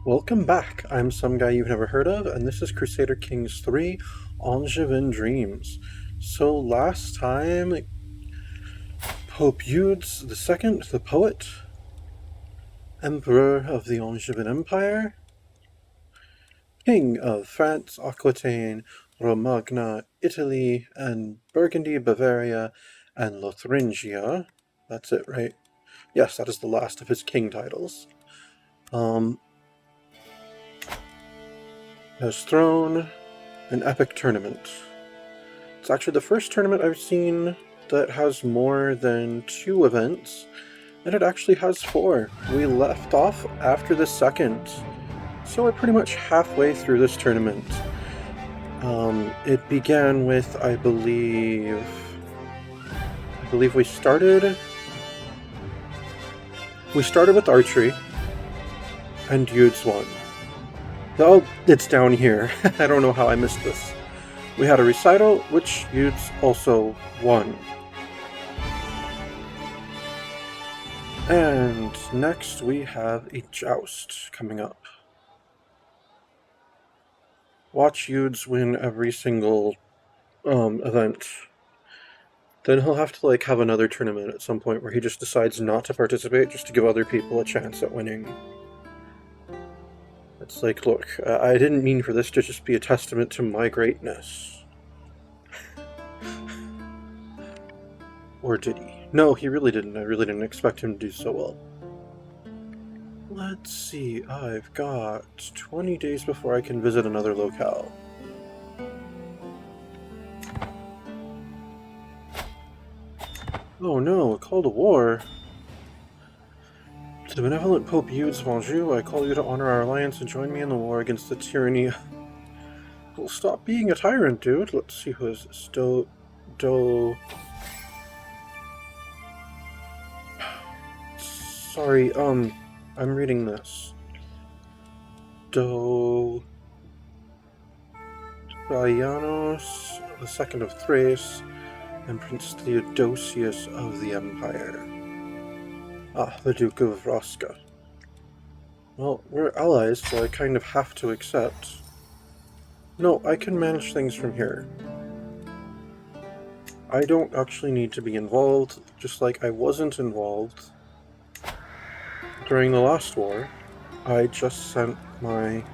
Welcome back. I'm some guy you've never heard of, and this is Crusader Kings 3 Angevin Dreams. So last time, Pope Eudes II, the poet, Emperor of the Angevin Empire, King of France, Aquitaine, Romagna, Italy, and Burgundy, Bavaria, and Lotharingia. That's it, right? Yes, that is the last of his king titles. Has thrown an epic tournament. It's actually the first tournament I've seen that has more than 2 events, and it actually has 4. We left off after the second, so we're pretty much halfway through this tournament. It began with, I believe we started with archery, and Eudes won. Oh, it's down here. I don't know how I missed this. We had a recital, which Eudes also won. And next we have a joust coming up. Watch Eudes win every single event. Then he'll have to have another tournament at some point where he just decides not to participate just to give other people a chance at winning. It's like, look, I didn't mean for this to just be a testament to my greatness. Or did he? No, he really didn't. I really didn't expect him to do so well. Let's see, I've got 20 days before I can visit another locale. Oh no, a call to war. To the benevolent Pope Eudes of Anjou, I call you to honor our alliance and join me in the war against the tyranny. Well, stop being a tyrant, dude. Let's see who is this. Sorry, I'm reading this. Dianos, the second of Thrace, and Prince Theodosius of the Empire. Ah, the Duke of Rosca. Well, we're allies, so I kind of have to accept. No, I can manage things from here. I don't actually need to be involved, just like I wasn't involved during the last war. I just sent my...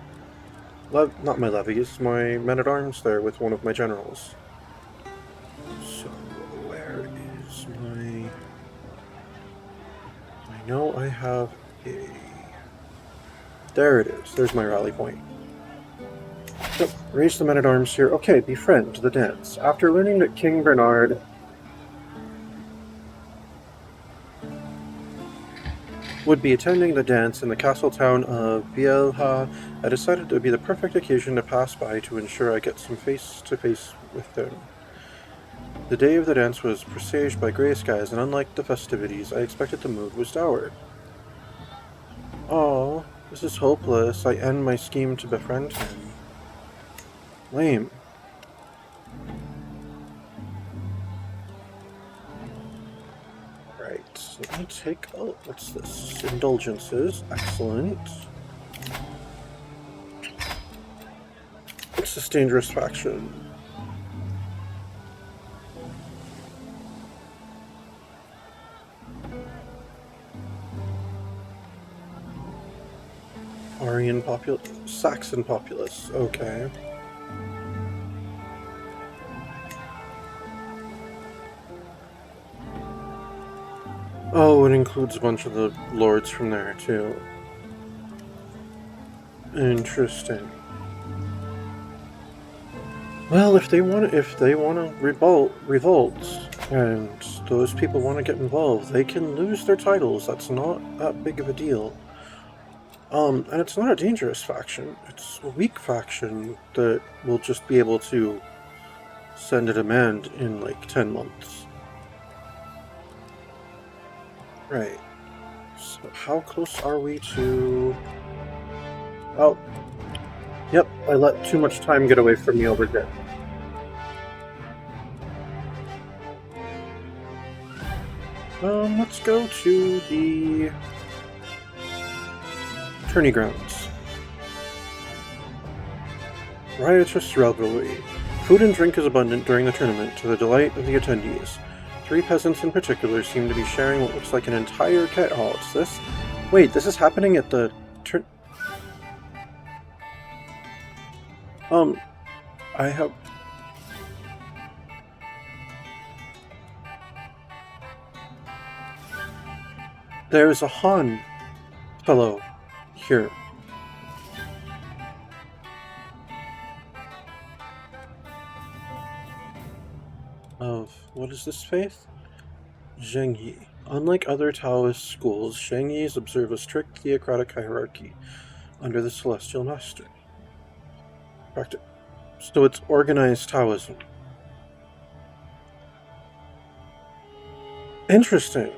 not my levies, my men-at-arms there with one of my generals. So, where is my... I know I have a... There it is. There's my rally point. So, raise the men-at-arms here. Okay, befriend the dance. After learning that King Bernard would be attending the dance in the castle town of Bielha, I decided it would be the perfect occasion to pass by to ensure I get some face-to-face with him. The day of the dance was presaged by grey skies, and unlike the festivities, I expected the mood was dour. Oh, this is hopeless. I end my scheme to befriend him. Lame. Right, let me take... Oh, what's this? Indulgences. Excellent. It's this dangerous faction. Aryan populace, Saxon populace, okay. Oh, it includes a bunch of the lords from there, too. Interesting. Well, if they want to revolt, and those people want to get involved, they can lose their titles. That's not that big of a deal. And it's not a dangerous faction. It's a weak faction that will just be able to send a demand in like 10 months. Right. So how close are we to... Oh. Yep, I let too much time get away from me over there. Let's go to the tourney grounds. Riotous revelry. Food and drink is abundant during the tournament, to the delight of the attendees. 3 peasants in particular seem to be sharing what looks like an entire cat. Oh, it's this? Wait, this is happening at the I have... There's a Han fellow here. Of... what is this faith? Zhengyi. Unlike other Taoist schools, Zhengyis observe a strict theocratic hierarchy under the Celestial Master. So it's organized Taoism. Interesting.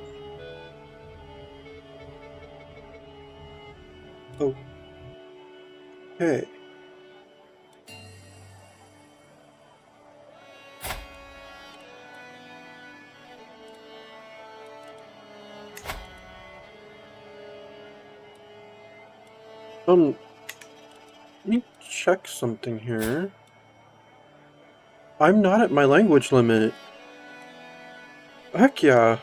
Okay. Let me check something here. I'm not at my language limit. Heck yeah.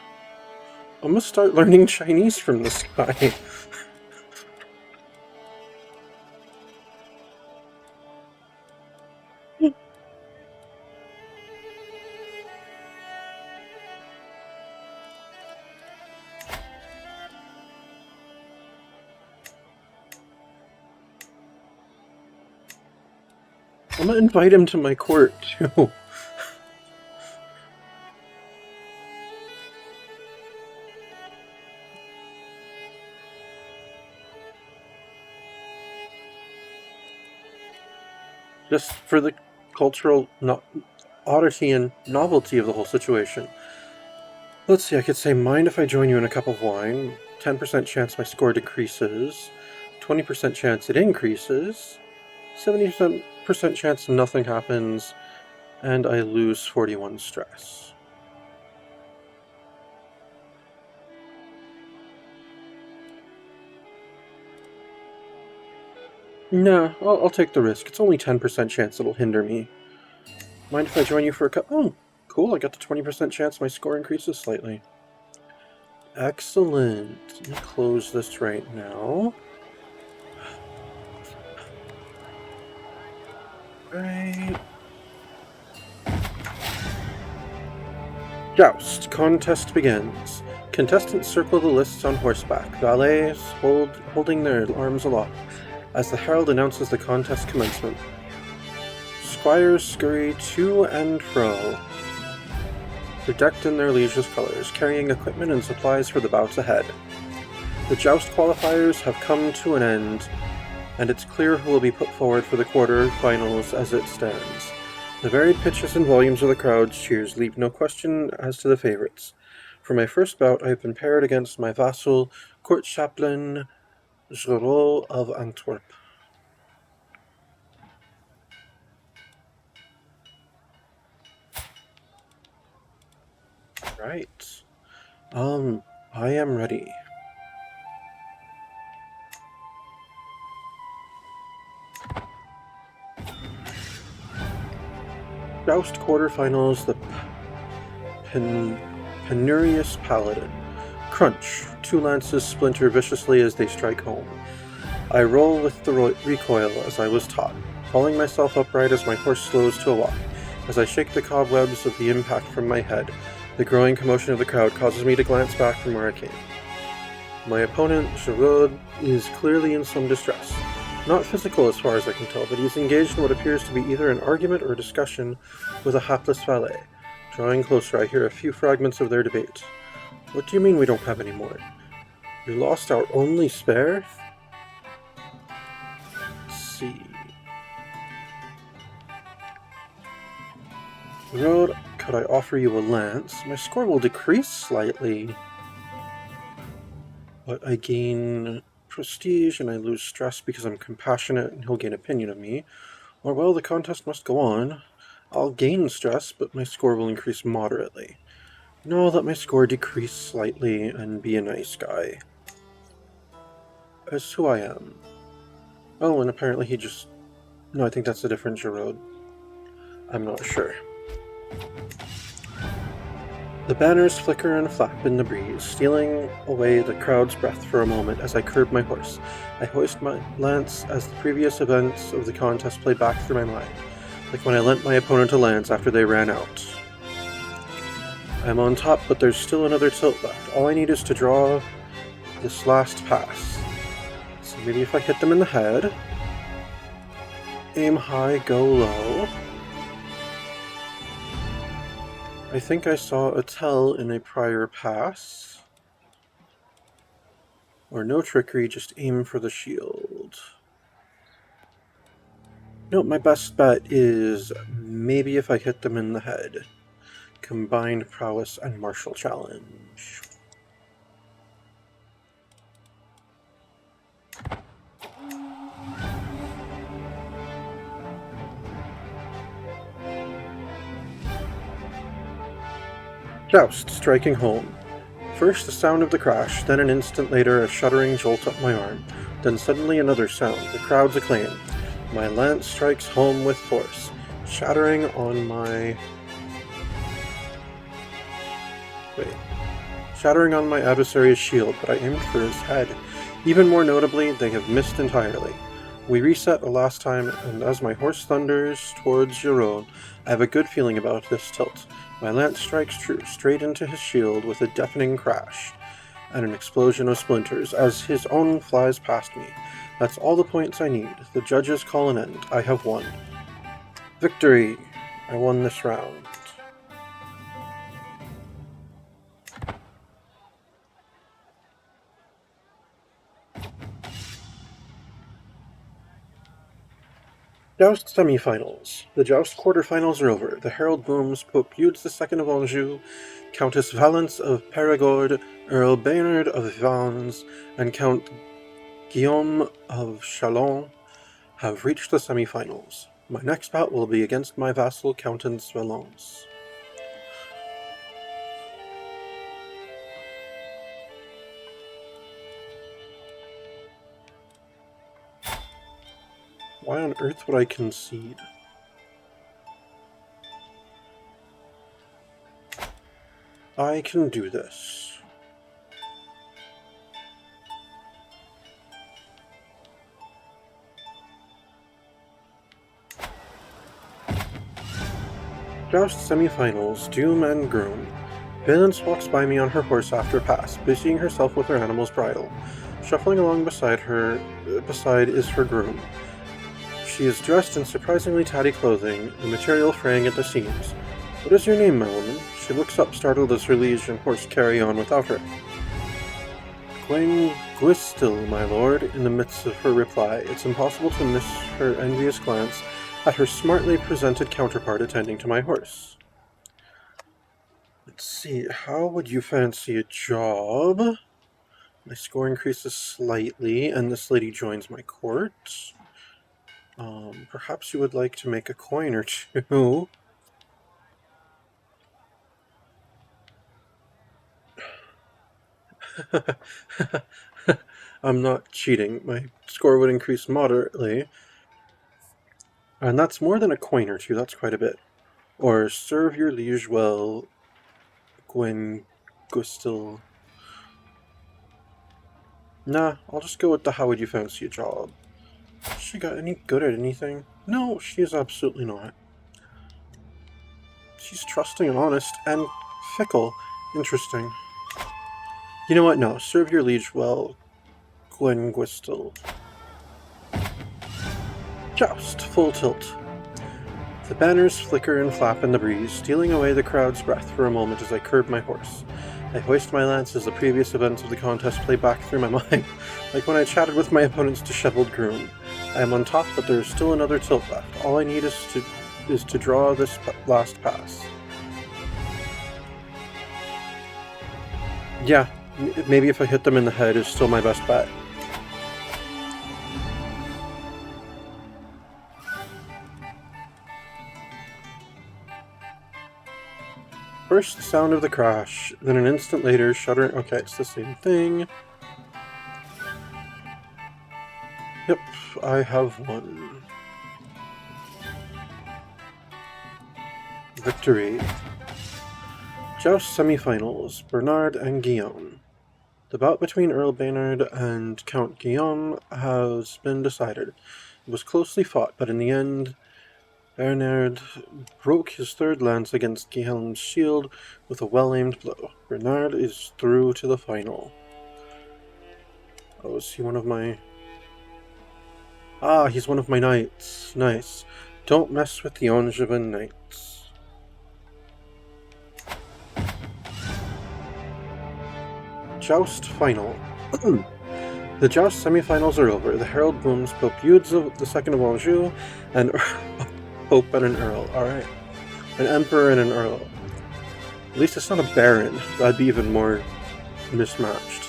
I'm gonna start learning Chinese from this guy. I'm gonna invite him to my court, too. Just for the cultural oddity and novelty of the whole situation. Let's see, I could say, mind if I join you in a cup of wine? 10% chance my score decreases. 20% chance it increases. 70% chance nothing happens. And I lose 41 stress. Nah, I'll take the risk. It's only 10% chance it'll hinder me. Mind if I join you for a cup? Oh, cool, I got the 20% chance my score increases slightly. Excellent. Let me close this right now. Right. Joust. Contest begins. Contestants circle the lists on horseback, valets holding their arms aloft as the herald announces the contest commencement. Squires scurry to and fro, bedecked in their liege's colors, carrying equipment and supplies for the bouts ahead. The joust qualifiers have come to an end, and it's clear who will be put forward for the quarter-finals as it stands. The varied pitches and volumes of the crowd's cheers leave no question as to the favorites. For my first bout, I have been paired against my vassal, court chaplain Giraud of Antwerp. Right. I am ready. Joust quarterfinals, the penurious paladin. Crunch. 2 lances splinter viciously as they strike home. I roll with the recoil as I was taught, hauling myself upright as my horse slows to a walk. As I shake the cobwebs of the impact from my head, the growing commotion of the crowd causes me to glance back from where I came. My opponent, Giraud, is clearly in some distress. Not physical as far as I can tell, but he is engaged in what appears to be either an argument or discussion with a hapless valet. Drawing closer, I hear a few fragments of their debate. What do you mean we don't have any more? We lost our only spare? Let's see. Road, could I offer you a lance? My score will decrease slightly, but I gain prestige and I lose stress because I'm compassionate and he'll gain opinion of me. Or, well, the contest must go on. I'll gain stress, but my score will increase moderately. No, let my score decrease slightly and be a nice guy. As who I am. Oh, and apparently he just No, I think that's a different Giroud. I'm not sure. The banners flicker and flap in the breeze, stealing away the crowd's breath for a moment as I curb my horse. I hoist my lance as the previous events of the contest played back through my mind, like when I lent my opponent a lance after they ran out. I'm on top, but there's still another tilt left. All I need is to draw this last pass. So maybe if I hit them in the head, aim high, go low. I think I saw a tell in a prior pass. Or no trickery, just aim for the shield. No, my best bet is maybe if I hit them in the head. Combined prowess and martial challenge. Joust, striking home. First the sound of the crash, then an instant later a shuddering jolt up my arm, then suddenly another sound, the crowd's acclaim. My lance strikes home with force, shattering on my adversary's shield, but I aimed for his head. Even more notably, they have missed entirely. We reset a last time, and as my horse thunders towards Giroud, I have a good feeling about this tilt. My lance strikes true, straight into his shield with a deafening crash, and an explosion of splinters, as his own flies past me. That's all the points I need. The judges call an end. I have won. Victory! I won this round. Joust semifinals. The Joust quarterfinals are over. The herald booms Pope Eudes II of Anjou, Countess Valence of Perigord, Earl Baynard of Vannes, and Count Guillaume of Chalon have reached the semifinals. My next bout will be against my vassal Countess Valence. Why on earth would I concede? I can do this. Joust semifinals, Doom and Groom. Valence walks by me on her horse after a pass, busying herself with her animal's bridle. Shuffling along beside is her groom. She is dressed in surprisingly tatty clothing, the material fraying at the seams. What is your name, my woman? She looks up, startled as her liege and horse carry on without her. Gwistil, my lord, in the midst of her reply. It's impossible to miss her envious glance at her smartly presented counterpart attending to my horse. Let's see, how would you fancy a job? My score increases slightly, and this lady joins my court. Perhaps you would like to make a coin or two. I'm not cheating. My score would increase moderately. And that's more than a coin or two. That's quite a bit. Or serve your liege well, Gwen Gustil. Nah, I'll just go with the how would you fancy a job. Has she got any good at anything? No, she is absolutely not. She's trusting and honest and fickle. Interesting. You know what? No, serve your liege well, Gwen Gwistil. Joust, full tilt. The banners flicker and flap in the breeze, stealing away the crowd's breath for a moment as I curb my horse. I hoist my lance as the previous events of the contest play back through my mind, like when I chatted with my opponent's disheveled groom. I am on top, but there is still another tilt left. All I need is to draw this last pass. Yeah, maybe if I hit them in the head is still my best bet. First the sound of the crash, then an instant later shuddering. Okay, it's the same thing. Yep, I have won. Victory. Joust semifinals, Bernard and Guillaume. The bout between Earl Baynard and Count Guillaume has been decided. It was closely fought, but in the end, Bernard broke his third lance against Guillaume's shield with a well-aimed blow. Bernard is through to the final. Oh, is he one of my... Ah, he's one of my knights. Nice. Don't mess with the Angevin knights. Joust final. The joust semifinals are over. The herald booms Pope Eudes II of Anjou and Pope and an Earl. Alright. An Emperor and an Earl. At least it's not a Baron. That'd be even more mismatched.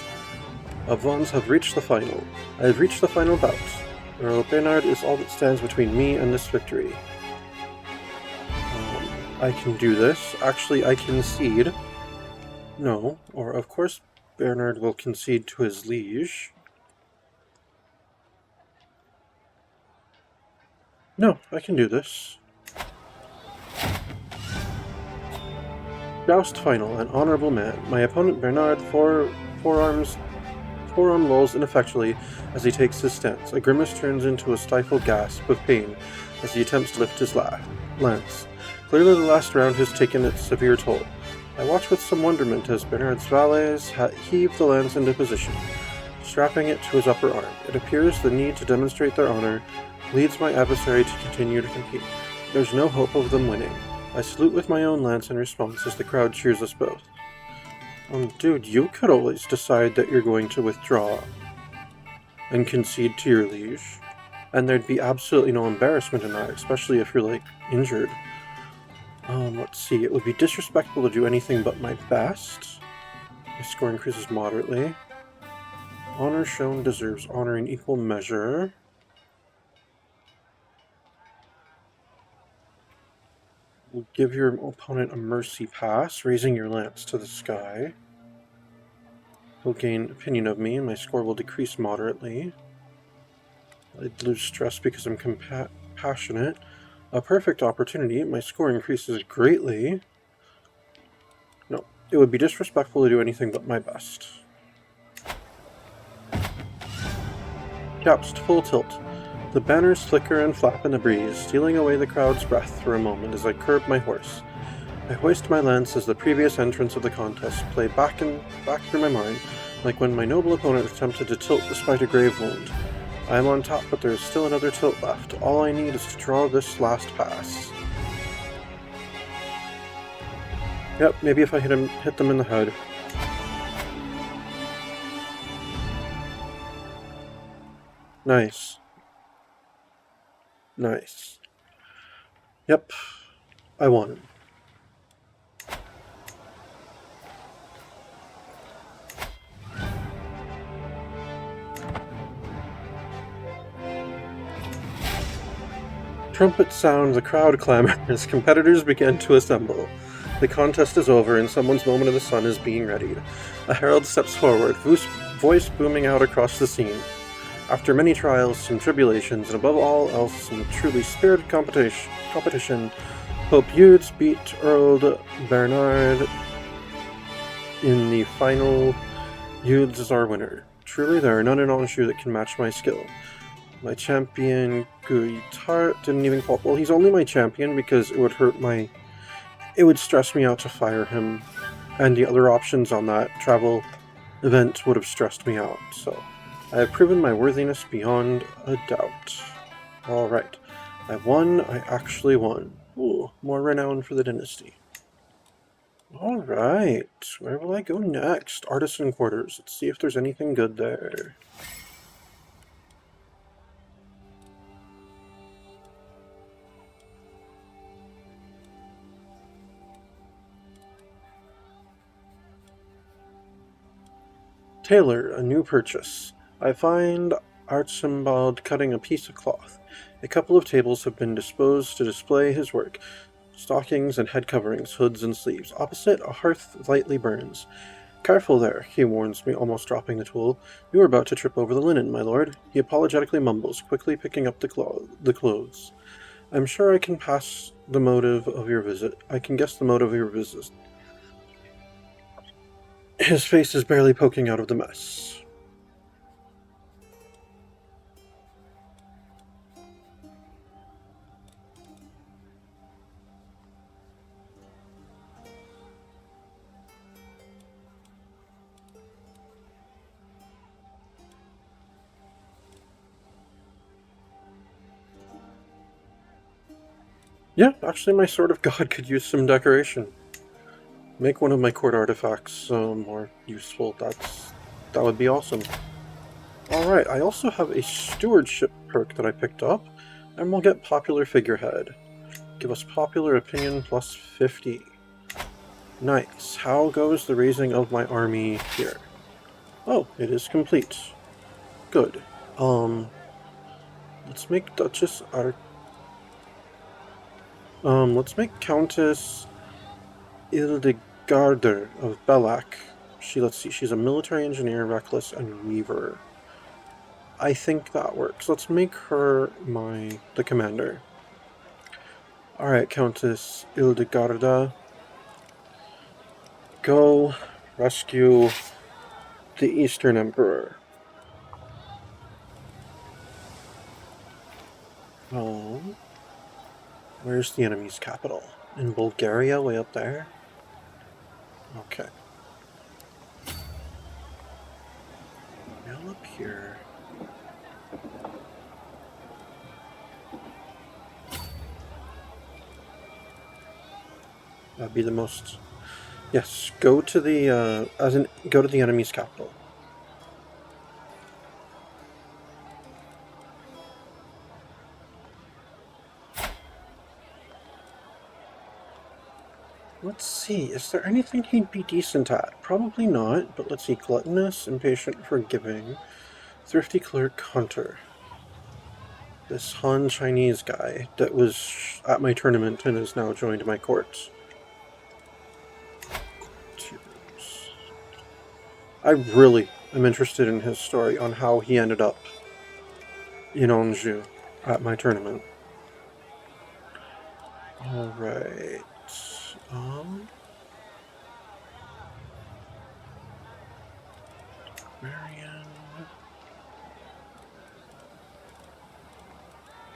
Avons have reached the final. I have reached the final bout. Earl Baynard is all that stands between me and this victory. I can do this. Actually, I concede. No, or of course Bernard will concede to his liege. No, I can do this. Joust final, an honorable man. My opponent Bernard forearm lolls ineffectually as he takes his stance. A grimace turns into a stifled gasp of pain as he attempts to lift his lance. Clearly the last round has taken its severe toll. I watch with some wonderment as Bernard's valets heave the lance into position, strapping it to his upper arm. It appears the need to demonstrate their honor leads my adversary to continue to compete. There's no hope of them winning. I salute with my own lance in response as the crowd cheers us both. Dude, you could always decide that you're going to withdraw and concede to your liege, and there'd be absolutely no embarrassment in that, especially if you're, like, injured. Let's see, it would be disrespectful to do anything but my best. My score increases moderately. Honor shown deserves honor in equal measure. Will give your opponent a mercy pass, raising your lance to the sky. He'll gain opinion of me, and my score will decrease moderately. I'd lose stress because I'm compassionate. A perfect opportunity, my score increases greatly. No, it would be disrespectful to do anything but my best. Joust, full tilt. The banners flicker and flap in the breeze, stealing away the crowd's breath for a moment as I curb my horse. I hoist my lance as the previous entrance of the contest play back through my mind, like when my noble opponent attempted to tilt despite a grave wound. I am on top, but there is still another tilt left. All I need is to draw this last pass. Yep, maybe if I hit them in the head. Nice. Nice. Yep, I won. Trumpets sound, the crowd clamors, competitors begin to assemble. The contest is over and someone's moment of the sun is being readied. A herald steps forward, voice booming out across the scene. After many trials, some tribulations, and above all else some truly spirited competition, Pope Eudes beat Earl Bernard in the final. Eudes is our winner. Truly there are none in Anjou that can match my skill. My champion, Guitart, didn't even call. Well, he's only my champion because it would stress me out to fire him, and the other options on that travel event would have stressed me out, so I have proven my worthiness beyond a doubt. Alright, I won, I actually won. Ooh, more renown for the dynasty. Alright, where will I go next? Artisan quarters, let's see if there's anything good there. Tailor, a new purchase. I find Archibald cutting a piece of cloth. A couple of tables have been disposed to display his work. Stockings and head coverings, hoods and sleeves. Opposite, a hearth lightly burns. Careful there, he warns me, almost dropping the tool. You are about to trip over the linen, my lord. He apologetically mumbles, quickly picking up the clothes. I'm sure I can pass the motive of your visit. I can guess the motive of your visit. His face is barely poking out of the mess. Yeah, actually my Sword of God could use some decoration. Make one of my court artifacts more useful. That would be awesome. Alright, I also have a stewardship perk that I picked up, and we'll get popular figurehead. Give us popular opinion plus 50. Nice. How goes the raising of my army here? Oh, it is complete. Good. Let's make Duchess let's make Countess Ildegarder of Bellac. Let's see, she's a military engineer, reckless, and weaver. I think that works. Let's make her the commander. Alright, Countess Ildegarda. Go rescue the Eastern Emperor. Where's the enemy's capital? In Bulgaria, way up there? Okay. Now up here. That'd be the most... Yes, go to the, go to the enemy's capital. Let's see, is there anything he'd be decent at? Probably not, but let's see, gluttonous, impatient, forgiving, thrifty clerk, hunter. This Han Chinese guy that was at my tournament and has now joined my court. I really am interested in his story on how he ended up in Anjou at my tournament. Alright. Marion.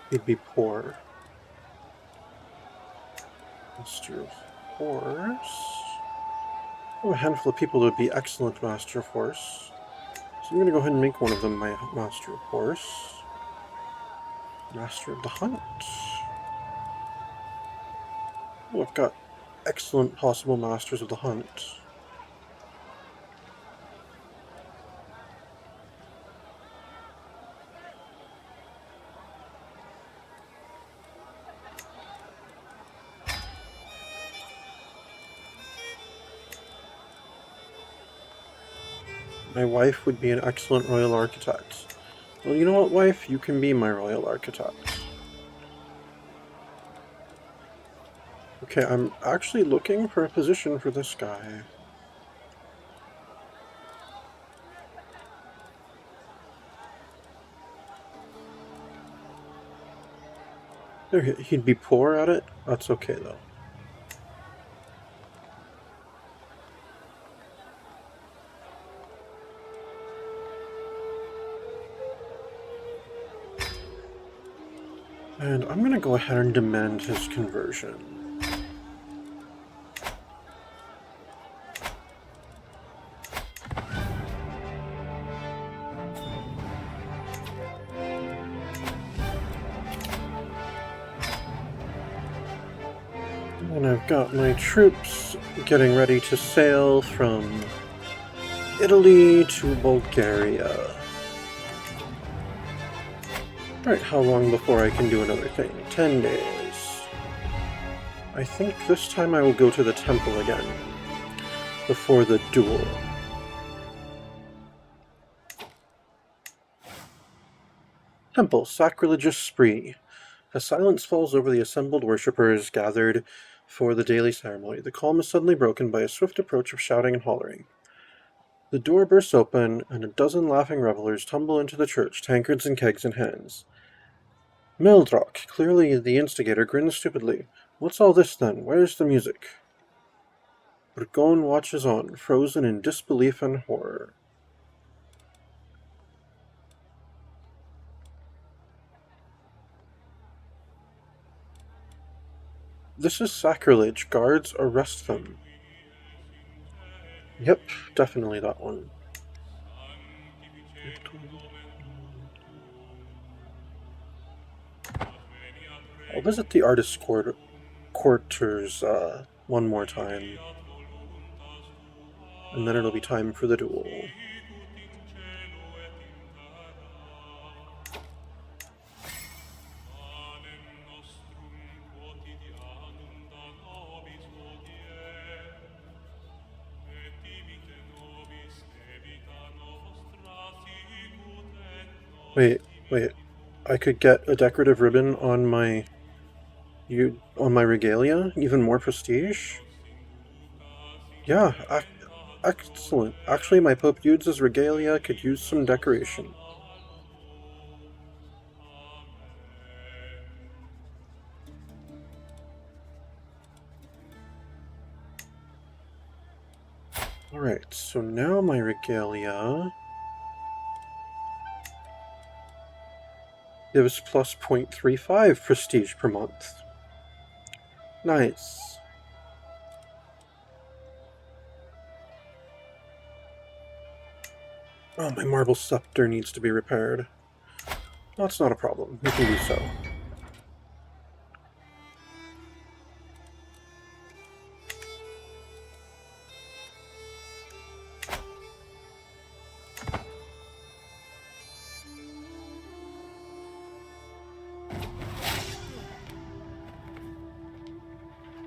He'd be poor. Master of Horse. Oh, a handful of people would be excellent Master of Horse. So I'm going to go ahead and make one of them my Master of Horse. Master of the Hunt. Oh, I've got excellent possible Masters of the Hunt. My wife would be an excellent royal architect. Well, you know what, wife? You can be my royal architect. Okay, I'm actually looking for a position for this guy. There, he'd be poor at it? That's okay, though. And I'm gonna go ahead and demand his conversion. And I've got my troops getting ready to sail from Italy to Bulgaria. Alright, how long before I can do another thing? 10 days. I think this time I will go to the temple again, before the duel. Temple, sacrilegious spree. As silence falls over the assembled worshippers gathered for the daily ceremony, the calm is suddenly broken by a swift approach of shouting and hollering. The door bursts open, and a dozen laughing revelers tumble into the church, tankards and kegs in hands. Meldrock, clearly the instigator, grins stupidly. What's all this then? Where's the music? Burgon watches on, frozen in disbelief and horror. This is sacrilege. Guards, arrest them. Yep, definitely that one. I'll visit the artist's quarters one more time. And then it'll be time for the duel. Wait. I could get a decorative ribbon on my regalia? Even more prestige? Yeah, excellent. Actually, my Pope Jude's regalia could use some decoration. Alright, so now my regalia gives plus 0.35 prestige per month. Nice. Oh, my marble scepter needs to be repaired. That's not a problem. We can do so.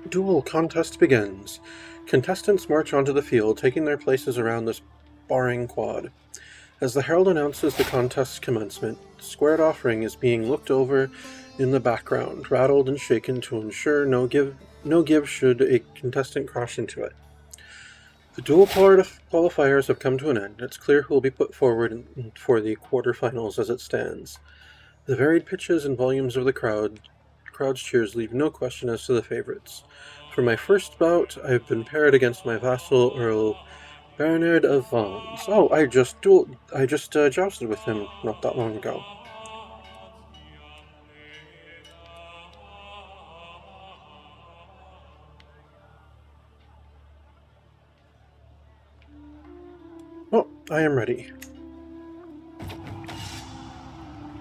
Duel contest begins. Contestants march onto the field, taking their places around this sparring quad. As the herald announces the contest's commencement, the squared-off ring is being looked over in the background, rattled and shaken to ensure no give should a contestant crash into it. The duel qualifiers have come to an end. It's clear who will be put forward for the quarterfinals as it stands. The varied pitches and volumes of the crowd's cheers leave no question as to the favorites. For my first bout, I've been paired against my vassal Earl Bernard of Vons. Oh, I just jousted with him not that long ago. Oh, I am ready.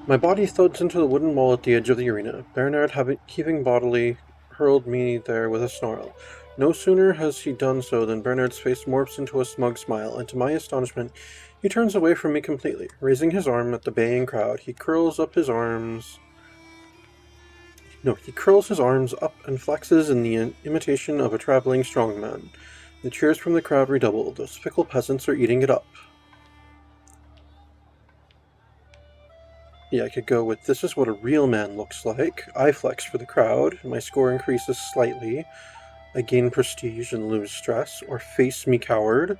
My body thuds into the wooden wall at the edge of the arena. Bernard, heaving bodily, hurled me there with a snarl. No sooner has he done so than Bernard's face morphs into a smug smile, and to my astonishment, he turns away from me completely. Raising his arm at the baying crowd, he curls his arms up and flexes in the imitation of a traveling strongman. The cheers from the crowd redouble. Those fickle peasants are eating it up. Yeah, I could go with this is what a real man looks like. I flex for the crowd. My score increases slightly. I gain prestige and lose stress. Or face me coward.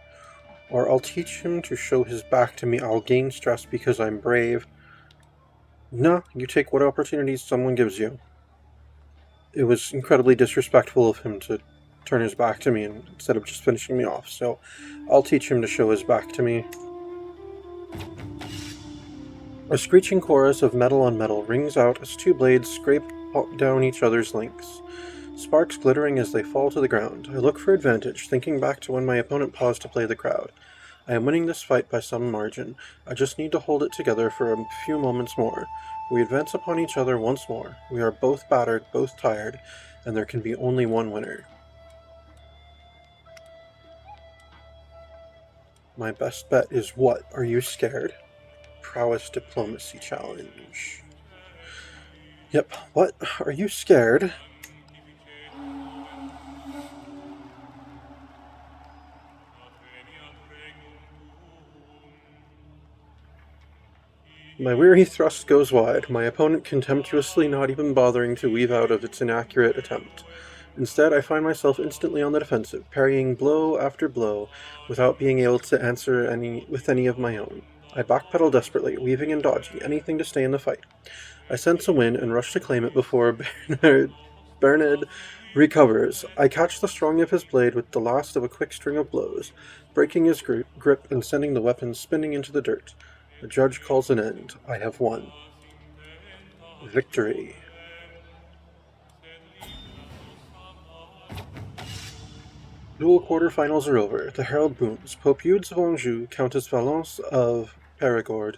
Or I'll teach him to show his back to me. I'll gain stress because I'm brave. No, you take what opportunities someone gives you. It was incredibly disrespectful of him to turn his back to me instead of just finishing me off. So I'll teach him to show his back to me. A screeching chorus of metal on metal rings out as two blades scrape down each other's lengths, sparks glittering as they fall to the ground. I look for advantage, thinking back to when my opponent paused to play the crowd. I am winning this fight by some margin. I just need to hold it together for a few moments more. We advance upon each other once more. We are both battered, both tired, and there can be only one winner. My best bet is what? Are you scared? Prowess diplomacy challenge. Yep, what? Are you scared? My weary thrust goes wide, my opponent contemptuously not even bothering to weave out of its inaccurate attempt. Instead, I find myself instantly on the defensive, parrying blow after blow, without being able to answer with any of my own. I backpedal desperately, weaving and dodging, anything to stay in the fight. I sense a win and rush to claim it before Bernard Bernard recovers. I catch the strong of his blade with the last of a quick string of blows, breaking his grip and sending the weapon spinning into the dirt. The judge calls an end. I have won. Victory. Duel quarterfinals are over. The herald booms. Pope Eudes of Anjou, Countess Valence of Perigord,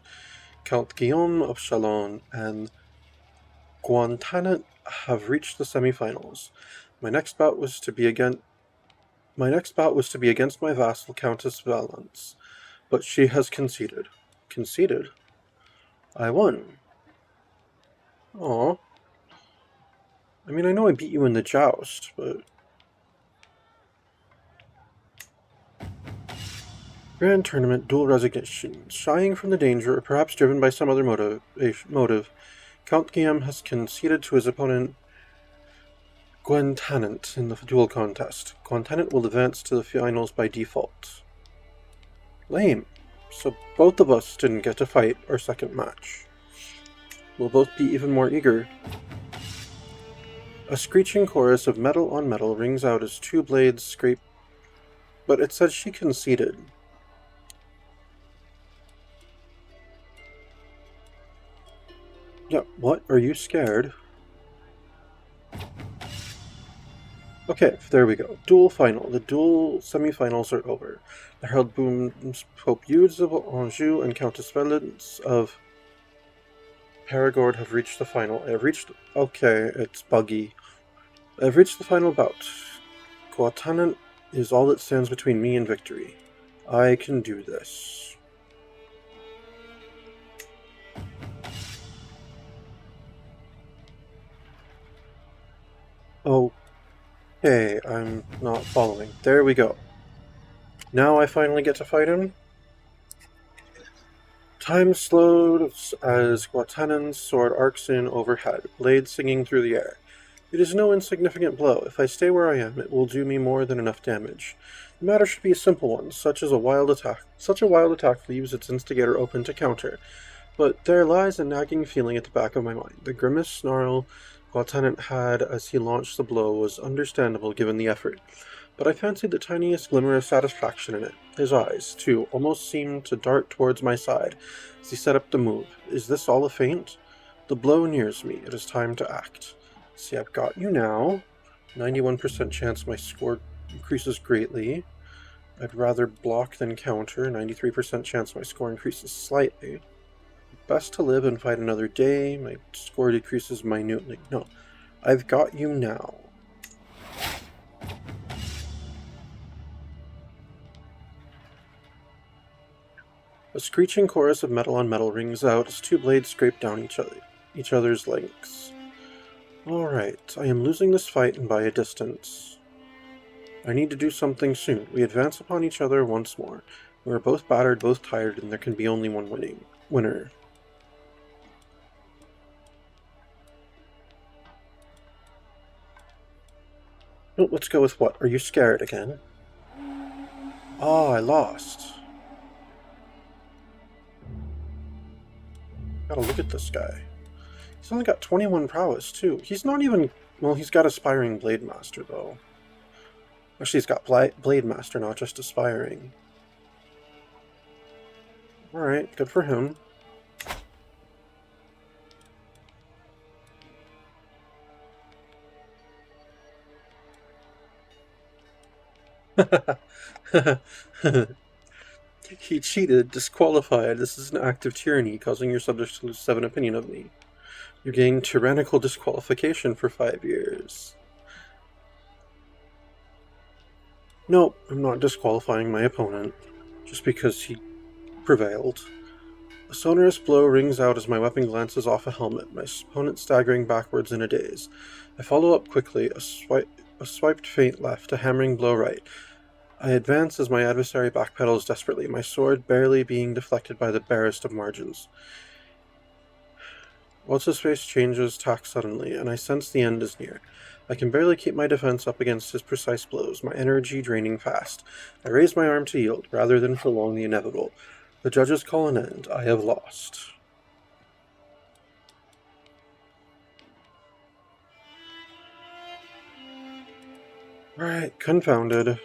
Count Guillaume of Chalon, and Guantanat have reached the semifinals. My next bout was to be against my vassal Countess Valence, but she has conceded. Conceded? I won. Aw. I mean, I know I beat you in the joust, but... Grand Tournament, dual resignation. Shying from the danger, or perhaps driven by some other motive, Count Guillaume has conceded to his opponent Guantanat in the duel contest. Guantanat will advance to the finals by default. Lame. So both of us didn't get to fight our second match. We'll both be even more eager. A screeching chorus of metal on metal rings out as two blades scrape, but it says she conceded. Yeah, what? Are you scared? Okay, there we go. Duel final. The duel semifinals are over. The herald booms Pope Eudes of Anjou and Countess Valence of Perigord have reached the final. Okay, it's buggy. I've reached the final bout. Guantanat is all that stands between me and victory. I can do this. Okay, I'm not following. There we go. Now I finally get to fight him. Time slowed as Guantanat's sword arcs in overhead, blade singing through the air. It is no insignificant blow. If I stay where I am, it will do me more than enough damage. The matter should be a simple one, such a wild attack leaves its instigator open to counter. But there lies a nagging feeling at the back of my mind. The grimace snarl Guantanat had as he launched the blow was understandable given the effort, but I fancied the tiniest glimmer of satisfaction in it. His eyes, too, almost seemed to dart towards my side as he set up the move. Is this all a feint? The blow nears me. It is time to act. See, I've got you now. 91% chance my score increases greatly. I'd rather block than counter. 93% chance my score increases slightly. Best to live and fight another day. My score decreases minutely. No, I've got you now. A screeching chorus of metal on metal rings out as two blades scrape down each other's lengths. Alright, I am losing this fight and by a distance. I need to do something soon. We advance upon each other once more. We are both battered, both tired, and there can be only one winner. Oh, let's go with what? Are you scared again? Oh, I lost. Gotta look at this guy. He's only got 21 prowess, too. He's not even... Well, he's got Aspiring Blade Master, though. Actually, he's got Blade Master, not just Aspiring. Alright, good for him. He cheated, disqualified. This is an act of tyranny, causing your subjects to lose 7 opinion of me. You gain tyrannical disqualification for 5 years. No, I'm not disqualifying my opponent, just because he prevailed. A sonorous blow rings out as my weapon glances off a helmet, my opponent staggering backwards in a daze. I follow up quickly, a swiped feint left, a hammering blow right. I advance as my adversary backpedals desperately, my sword barely being deflected by the barest of margins. What's-his-face changes tack suddenly, and I sense the end is near. I can barely keep my defense up against his precise blows, my energy draining fast. I raise my arm to yield, rather than prolong the inevitable. The judges call an end. I have lost. Alright, confounded.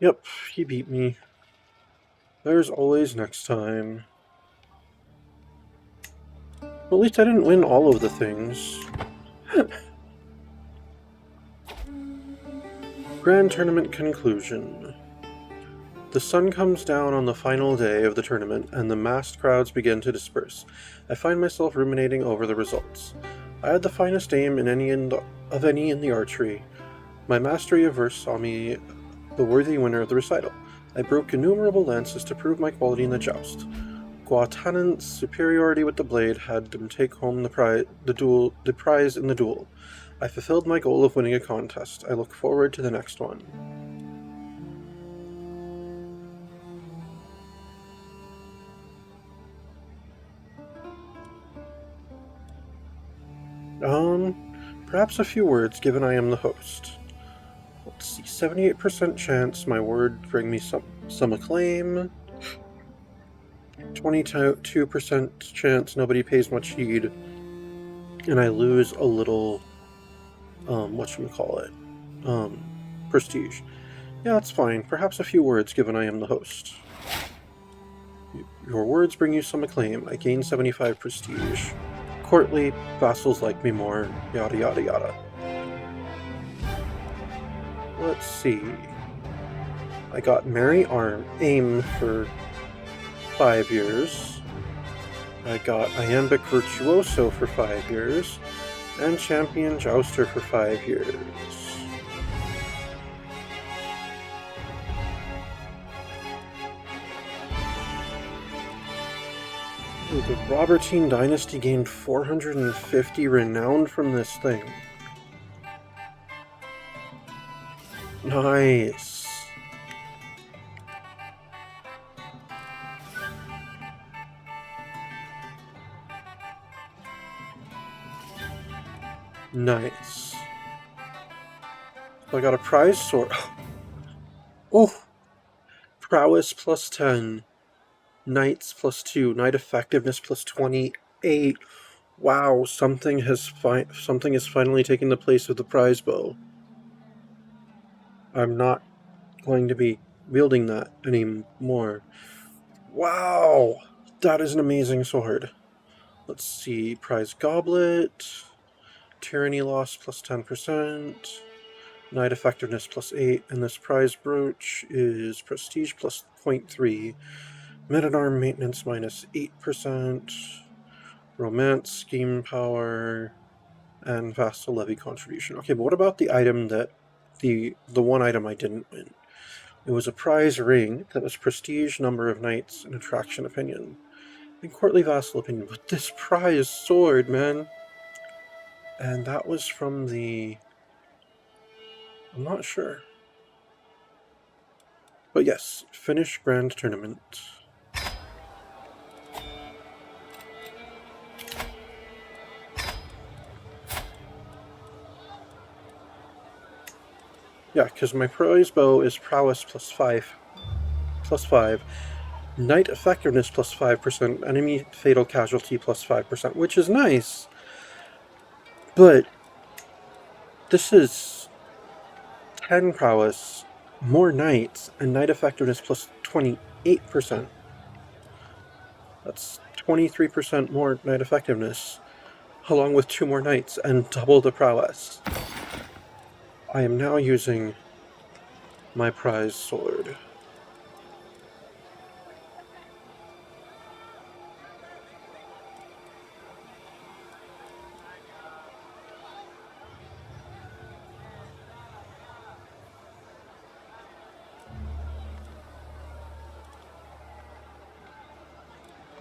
Yep, he beat me. There's always next time. Well, at least I didn't win all of the things. Grand Tournament Conclusion. The sun comes down on the final day of the tournament, and the massed crowds begin to disperse. I find myself ruminating over the results. I had the finest aim of any in the archery. My mastery of verse saw me the worthy winner of the recital. I broke innumerable lances to prove my quality in the joust. Guatanant's superiority with the blade had them take home the prize in the duel. I fulfilled my goal of winning a contest. I look forward to the next one. Perhaps a few words, given I am the host. Let's see, 78% chance my word bring me some acclaim. 22% chance nobody pays much heed, and I lose a little, prestige. Yeah, that's fine. Perhaps a few words, given I am the host. Your words bring you some acclaim. I gain 75 prestige. Courtly, vassals like me more, yada yada yada. Let's see. I got Merry Aim for 5 years. I got Iambic Virtuoso for 5 years. And Champion Jouster for 5 years. Ooh, the Robertine Dynasty gained 450 renown from this thing. Nice. Nice. So I got a prize sword. Oh! Prowess plus 10. Knights plus 2. Knight effectiveness plus 28. Wow, something is finally taking the place of the prize bow. I'm not going to be wielding that anymore. Wow! That is an amazing sword. Let's see. Prize goblet. Tyranny loss plus 10%. Knight effectiveness plus 8. And this prize brooch is prestige plus 0.3. Men-at-arm maintenance minus 8%. Romance, scheme power, and vassal levy contribution. Okay, but what about the item that the one item I didn't win? It was a prize ring that was prestige, number of knights, and attraction opinion. And courtly vassal opinion. But this prize sword, man. And that was from the... I'm not sure. But yes, Finnish Grand Tournament. Yeah, because my prize bow is prowess plus 5. Knight effectiveness plus 5%. Enemy fatal casualty plus 5%, which is nice. But this is 10 prowess, more knights, and knight effectiveness plus 28%. That's 23% more knight effectiveness, along with 2 more knights and double the prowess. I am now using my prize sword.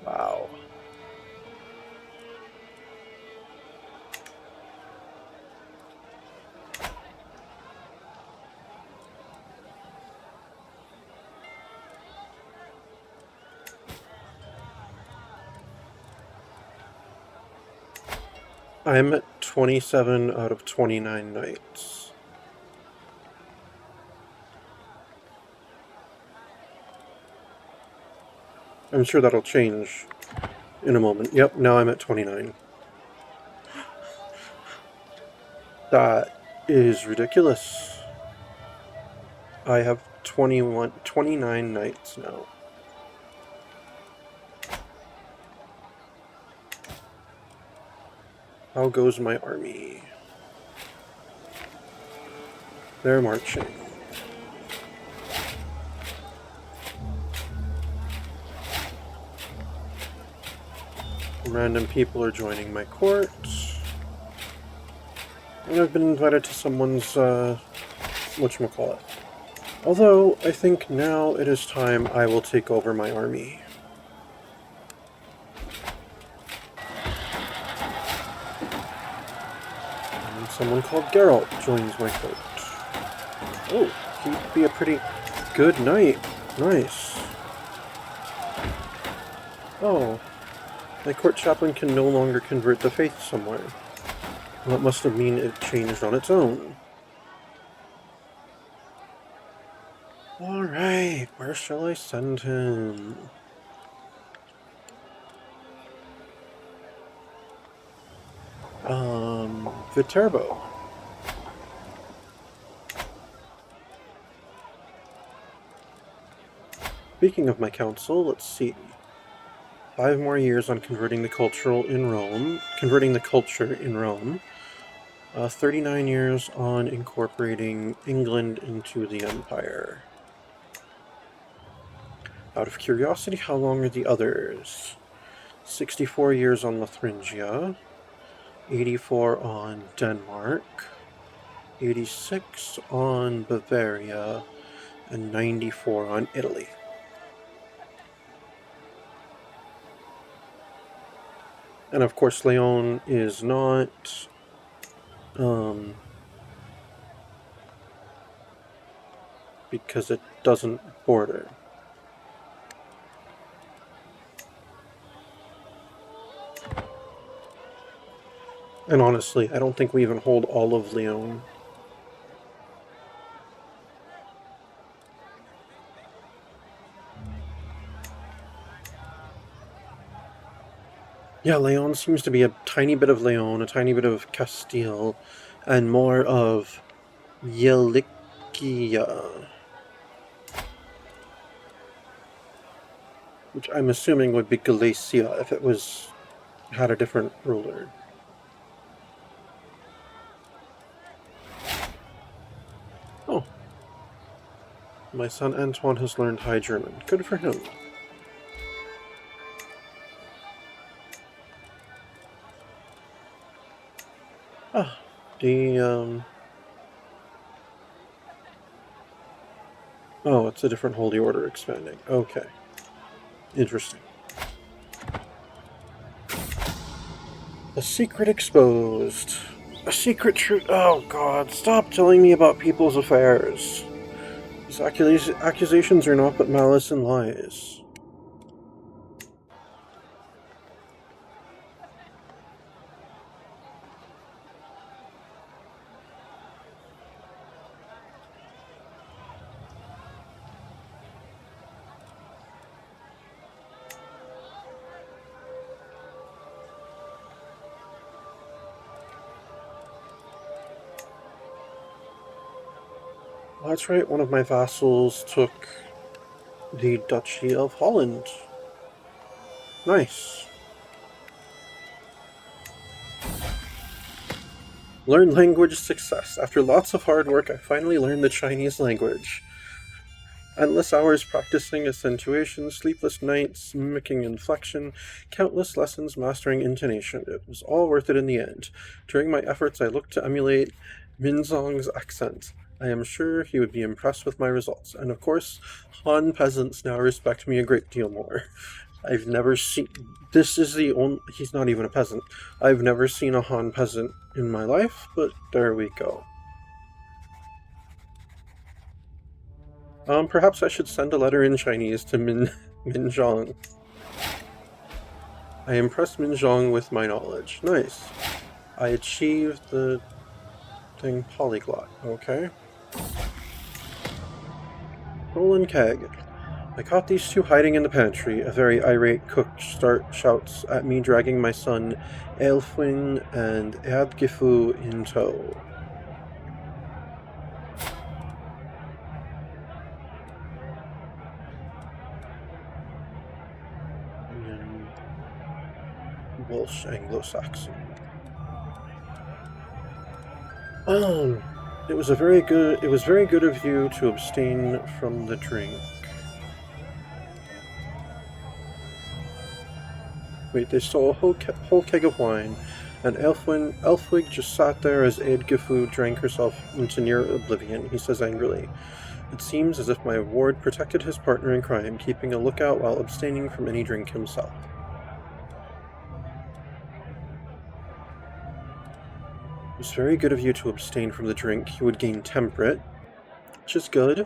Wow. I'm at 27 out of 29 knights. I'm sure that'll change in a moment. Yep, now I'm at 29. That is ridiculous. I have 29 knights now. How goes my army? They're marching. Random people are joining my court. And I've been invited to someone's, whatchamacallit. Although, I think now it is time I will take over my army. And someone called Geralt joins my court. Oh, he'd be a pretty good knight. Nice. Oh, my court chaplain can no longer convert the faith somewhere. Well, that must have mean it changed on its own. Alright, where shall I send him? Viterbo. Speaking of my council, let's see. 5 more years on converting the culture in Rome. 39 years on incorporating England into the Empire. Out of curiosity, how long are the others? 64 years on Lotharingia, 84 on Denmark, 86 on Bavaria, and 94 on Italy. And of course, Leon is not because it doesn't border. And honestly, I don't think we even hold all of Leon. Yeah, Leon seems to be a tiny bit of Leon, a tiny bit of Castile, and more of Yelikia. Which I'm assuming would be Galicia if it had a different ruler. Oh. My son Antoine has learned High German. Good for him. Ah, oh, it's a different Holy Order expanding. Okay. Interesting. A secret exposed. A secret truth. Oh god, stop telling me about people's affairs. These accusations are not but malice and lies. Oh, that's right, one of my vassals took the Duchy of Holland. Nice. Learn language success. After lots of hard work, I finally learned the Chinese language. Endless hours practicing accentuation, sleepless nights mimicking inflection, countless lessons mastering intonation. It was all worth it in the end. During my efforts, I looked to emulate Minzong's accent. I am sure he would be impressed with my results. And of course, Han peasants now respect me a great deal more. I've never seen... This is the only... He's not even a peasant. I've never seen a Han peasant in my life, but there we go. Perhaps I should send a letter in Chinese to Minzhong. I impressed Minzhong with my knowledge. Nice. I achieved the thing polyglot. Okay. Roland Keg. I caught these two hiding in the pantry. A very irate cook shouts at me, dragging my son, Elfwin and Eadgifu in tow. Welsh Anglo-Saxon. It was very good of you to abstain from the drink. Wait, they stole a whole keg of wine, and Elfwig just sat there as Eadgifu drank herself into near oblivion. He says angrily, "It seems as if my ward protected his partner in crime, keeping a lookout while abstaining from any drink himself." It was very good of you to abstain from the drink. He would gain temperate, which is good.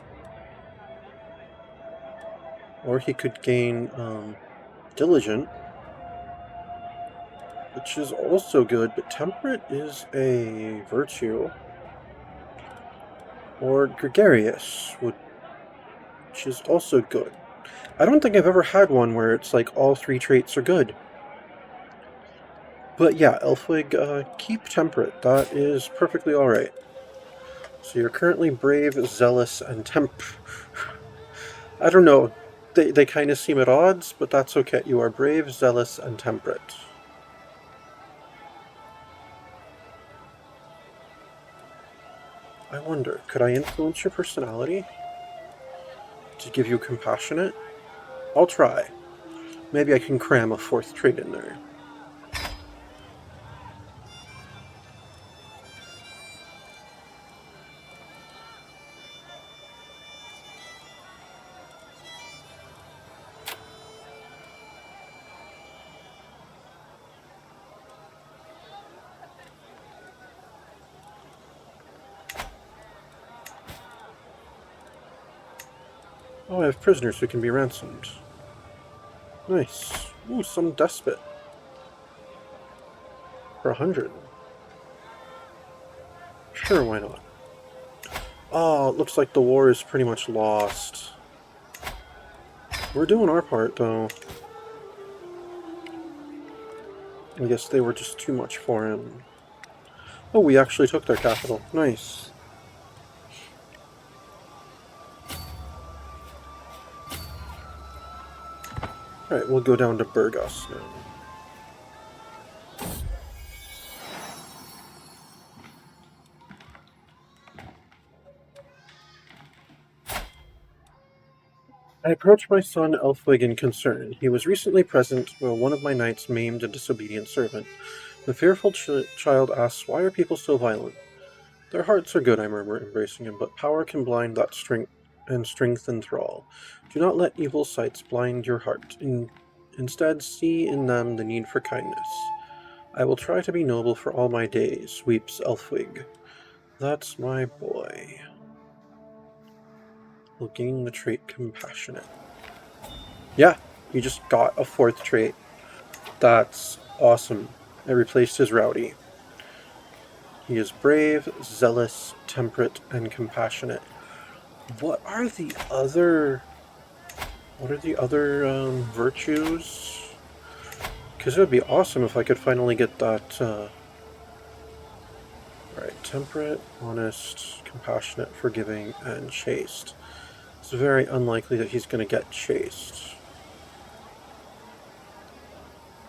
Or he could gain diligent, which is also good, but temperate is a virtue. Or gregarious, which is also good. I don't think I've ever had one where it's like all three traits are good. But yeah, Elfwig, keep temperate. That is perfectly alright. So you're currently brave, zealous, and I don't know. They kind of seem at odds, but that's okay. You are brave, zealous, and temperate. I wonder, could I influence your personality to give you compassionate? I'll try. Maybe I can cram a fourth trait in there. Oh, I have prisoners who can be ransomed. Nice. Ooh, some despot. For 100. Sure, why not? Oh, it looks like the war is pretty much lost. We're doing our part, though. I guess they were just too much for him. Oh, we actually took their capital. Nice. Alright, we'll go down to Burgos now. I approached my son Elfwig in concern. He was recently present while one of my knights maimed a disobedient servant. The fearful child asks, "Why are people so violent?" "Their hearts are good," I murmur, embracing him, "but power can blind that strength enthrall. Do not let evil sights blind your heart. Instead, see in them the need for kindness." "I will try to be noble for all my days," weeps Elfwig. "That's my boy." Will gain the trait compassionate. Yeah, he just got a fourth trait. That's awesome. I replaced his rowdy. He is brave, zealous, temperate, and compassionate. What are the other virtues? Because it would be awesome if I could finally get that. Alright, temperate, honest, compassionate, forgiving, and chaste. It's very unlikely that he's going to get chaste.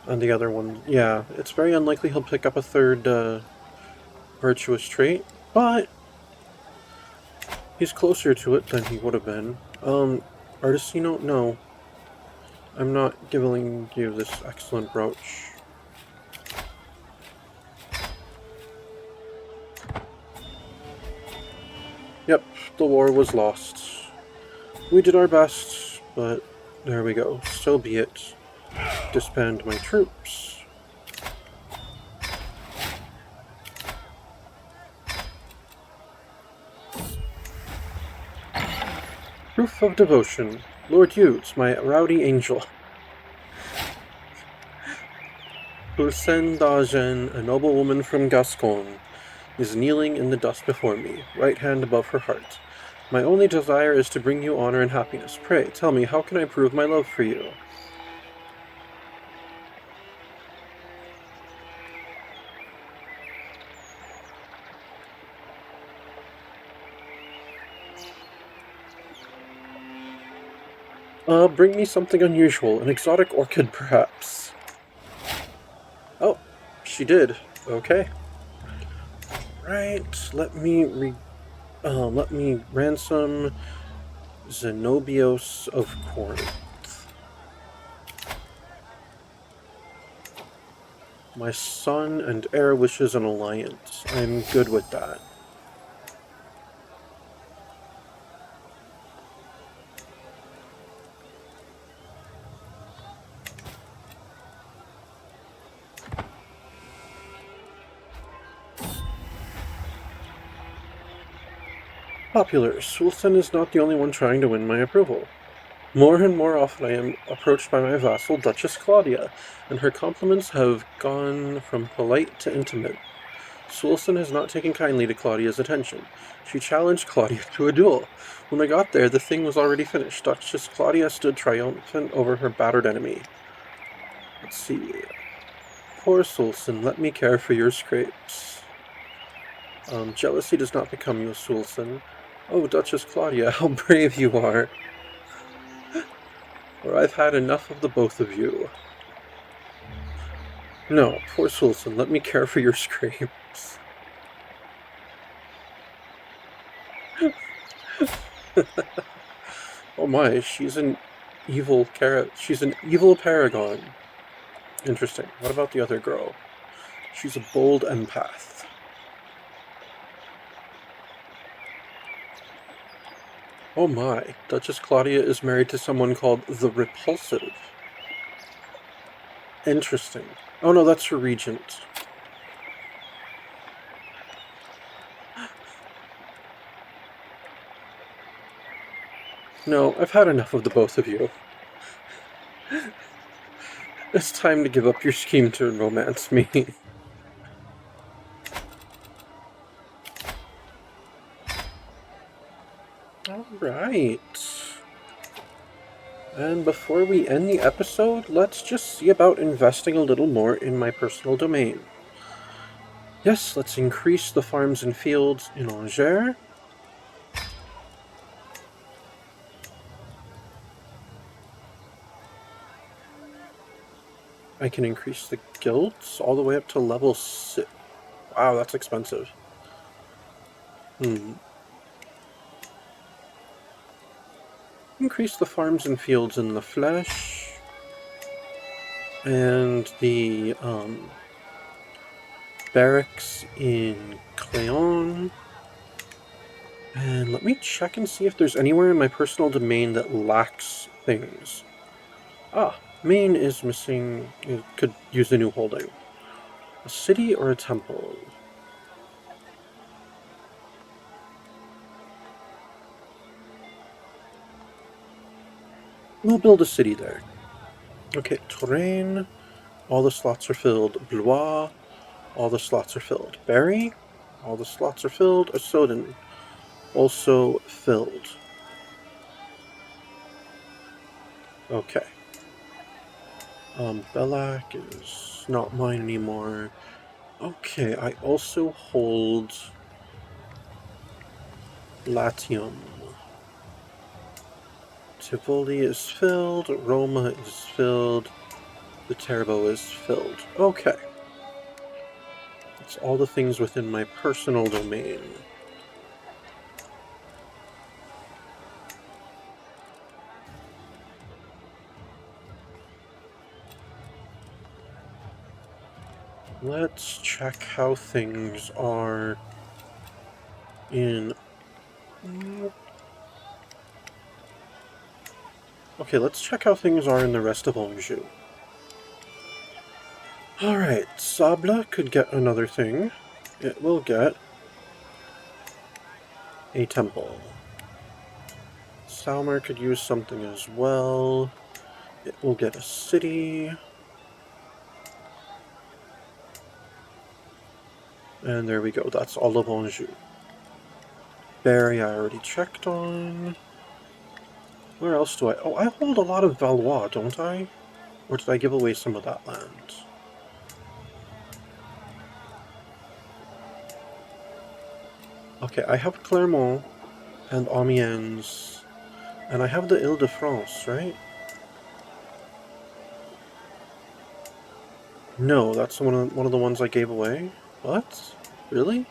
And the other one, yeah, it's very unlikely he'll pick up a third virtuous trait, but he's closer to it than he would have been. Artisino, no. I'm not giving you this excellent brooch. Yep, the war was lost. We did our best, but there we go. So be it. Disband my troops. Proof of devotion. Lord Hughes, my rowdy angel. Hussein d'Agen, a noblewoman from Gascon, is kneeling in the dust before me, right hand above her heart. My only desire is to bring you honor and happiness. Pray, tell me, how can I prove my love for you? Bring me something unusual, an exotic orchid, perhaps. Oh, she did. Okay. Right, let me ransom Zenobios of Corinth. My son and heir wishes an alliance. I'm good with that. Popular. Sultan is not the only one trying to win my approval. More and more often I am approached by my vassal, Duchess Claudia, and her compliments have gone from polite to intimate. Sultan has not taken kindly to Claudia's attention. She challenged Claudia to a duel. When I got there, the thing was already finished. Duchess Claudia stood triumphant over her battered enemy. Let's see. Poor Sultan, let me care for your scrapes. Jealousy does not become you, Sultan. Oh, Duchess Claudia, how brave you are. Or I've had enough of the both of you. No, poor Sultan, let me care for your scrapes. Oh my, she's an evil paragon. Interesting. What about the other girl? She's a bold empath. Oh my, Duchess Claudia is married to someone called the Repulsive. Interesting. Oh no, that's her regent. No, I've had enough of the both of you. It's time to give up your scheme to romance me. Alright. And before we end the episode, let's just see about investing a little more in my personal domain. Yes, let's increase the farms and fields in Angers. I can increase the guilds all the way up to level 6. Wow, that's expensive. Increase the farms and fields in the flesh. And the barracks in Cléon. And let me check and see if there's anywhere in my personal domain that lacks things. Ah, Maine is missing. It could use a new holding. A city or a temple? We'll build a city there. Okay, Touraine. All the slots are filled. Blois. All the slots are filled. Berry. All the slots are filled. Assoden. Also filled. Okay. Bellac is not mine anymore. Okay, I also hold Latium. Tivoli is filled. Roma is filled. Viterbo is filled. Okay. That's all the things within my personal domain. Let's check how things are in... Okay, let's check how things are in the rest of Anjou. Alright, Sable could get another thing. It will get a temple. Salmer could use something as well. It will get a city. And there we go, that's all of Anjou. Barry I already checked on. Where else do I... Oh, I hold a lot of Valois, don't I? Or did I give away some of that land? Okay, I have Clermont and Amiens, and I have the Ile-de-France, right? No, that's one of the ones I gave away. What? Really?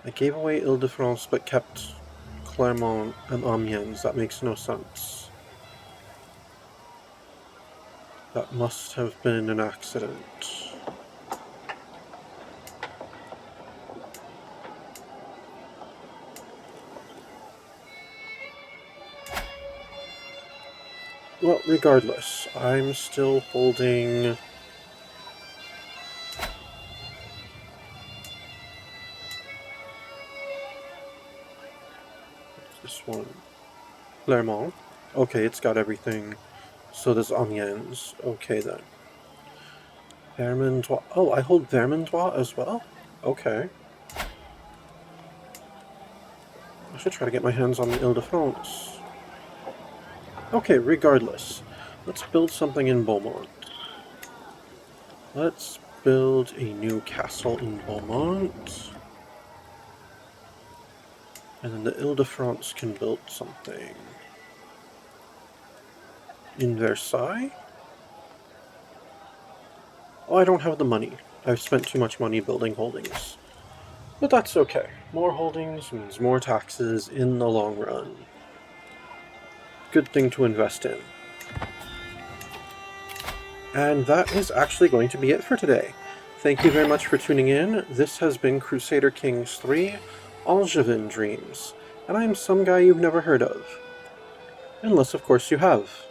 I gave away Ile-de-France but kept Clermont and Amiens. That makes no sense. That must have been an accident. Well, regardless, I'm still holding... this one. Clermont. Okay, it's got everything. So does Amiens. Okay then. Vermandois. Oh, I hold Vermandois as well? Okay. I should try to get my hands on the Ile-de-France. Okay, regardless. Let's build something in Beaumont. Let's build a new castle in Beaumont. And then the Ile-de-France can build something. In Versailles? Oh, I don't have the money. I've spent too much money building holdings. But that's okay. More holdings means more taxes in the long run. Good thing to invest in. And that is actually going to be it for today. Thank you very much for tuning in. This has been Crusader Kings 3, Angevin Dreams, and I'm some guy you've never heard of. Unless, of course, you have.